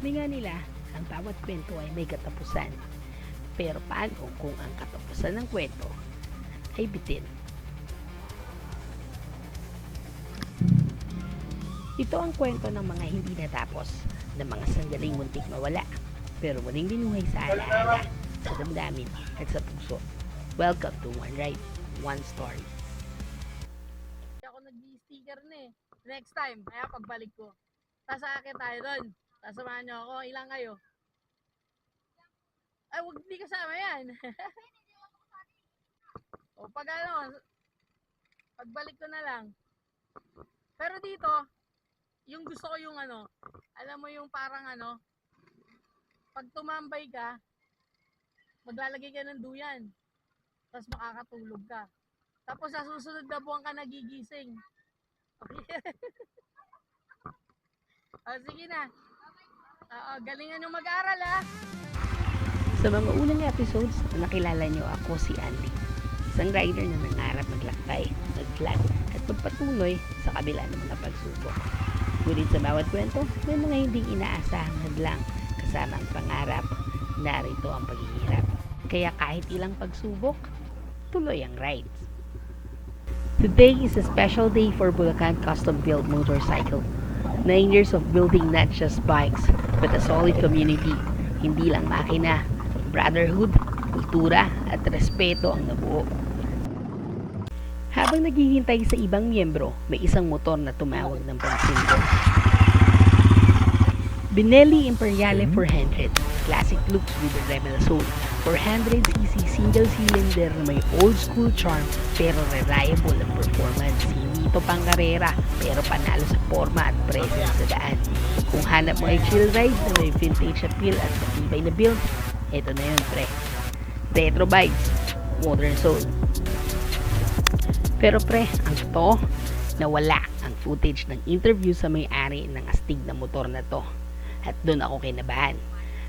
Sabi nga nila, ang bawat kwento ay may katapusan. Pero paano kung ang katapusan ng kwento ay bitin? Ito ang kwento ng mga hindi natapos, ng mga sandaling muntik mawala, pero muling binuhay sa alaala, sa damdamin at sa puso. Welcome to One Ride, One Story. Ako nag-sticker na eh. Next time, kaya pagbalik ko. Tapos aakit tayo doon. Tapos samahan nyo ako. Ilang kayo? Ay, wag di kasama yan. O pag ano, pagbalik ko na lang. Pero dito, yung gusto ko yung ano, alam mo yung parang ano, pag tumambay ka, maglalagay ka ng duyan. Tapos makakatulog ka. Tapos sa susunod na buwan ka nagigising. Okay? O, sige na. Oo, galingan yung mag-aral ha. Sa mga unang episodes, nakilala nyo ako si Andy, isang rider na nangarap maglakbay, mag-vlog at magpatuloy sa kabila ng mga pagsubok. Ngunit sa bawat kwento, may mga hindi inaasahang hadlang kasama ang pangarap, narito ang paghihirap. Kaya kahit ilang pagsubok, tuloy ang rides. Today is a special day for Bulacan Custom Built Motorcycle. 9 years of building not just bikes, but a solid community. Hindi lang makina, brotherhood, kultura, at respeto ang nabuo. Habang naghihintay sa ibang miyembro, may isang motor na tumawag ng pansin ko. Benelli Imperiale 400, classic looks with a rebel soul. 400cc single cylinder na may old school charm pero reliable ang performance. Hindi ito pang karera pero panalo sa forma at presence sa daan. Kung hanap mo ay chill ride na may vintage appeal at matibay na build, ito na yun pre. Retro bikes, modern soul. Pero pre, ang totoo, nawala ang footage ng interview sa may-ari ng astig na motor na to. At doon ako kinabahan.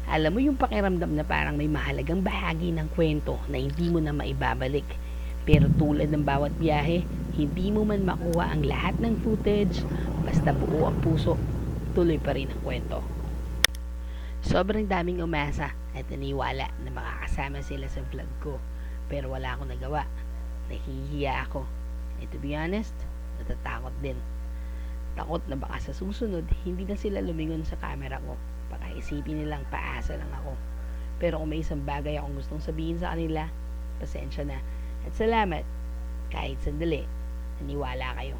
Alam mo yung pakiramdam na parang may mahalagang bahagi ng kwento na hindi mo na maibabalik. Pero tulad ng bawat biyahe, hindi mo man makuha ang lahat ng footage, basta buo ang puso, tuloy pa rin ang kwento. Sobrang daming umasa at naniwala na makakasama sila sa vlog ko. Pero wala akong nagawa. Nahihiya ako. And to be honest, natatakot din. Takot na baka sa susunod, hindi na sila lumingon sa camera ko. Baka isipin nilang paasa lang ako. Pero kung may isang bagay akong gustong sabihin sa kanila, pasensya na. At salamat, kahit sandali, naniwala kayo.